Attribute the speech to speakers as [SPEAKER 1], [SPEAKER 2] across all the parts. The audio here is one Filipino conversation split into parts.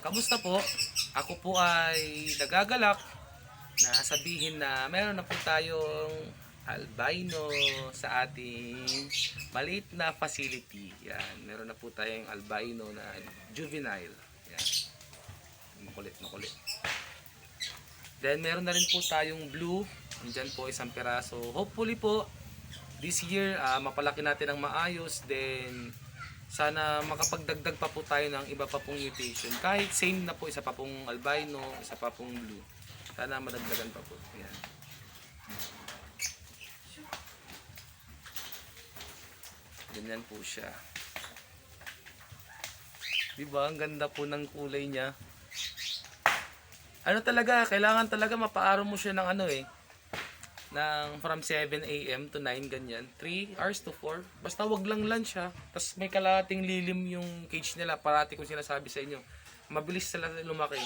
[SPEAKER 1] Kamusta po? Ako po ay nagagalak na sabihin na meron na po tayong albino sa ating maliit na facility. Yan, meron na po tayong albino na juvenile. Yan, makulit, makulit. Then meron na rin po tayong blue. Andyan po isang peraso. Hopefully po, this year mapalaki natin ng maayos. Then sana makapagdagdag pa po tayo ng iba pa pong mutation. Kahit same na po, isa pa pong albino, isa pa pong blue. Sana madagdagan pa po. Ayan. Ganyan po siya. Diba? Ang ganda po ng kulay niya. Ano talaga, kailangan talaga mapaaraw mo siya ng ano ng from 7 AM to 9 ganyan. 3 hours to 4. Basta wag lang lunch ha. Tapos may kalahating lilim yung cage nila. Parati kong sinasabi sa inyo. Mabilis sila lumaki.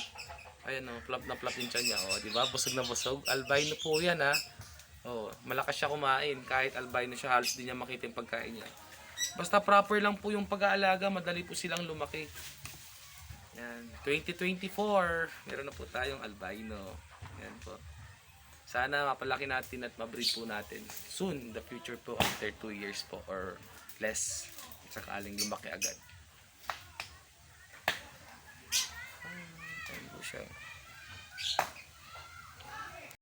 [SPEAKER 1] Ayan o, flop na flop yung tiyan niya. O, diba? Busog na busog. Albino po yan ha. O, malakas siya kumain. Kahit albino siya, halos din niya makita yung pagkain niya. Basta proper lang po yung pag-aalaga, madali po silang lumaki. Yan, 2024, meron na po tayong albino. Yan po. Sana mapalaki natin at mabreed po natin soon in the future po after 2 years po or less. Sakaling lumaki agad. Ayan po siya.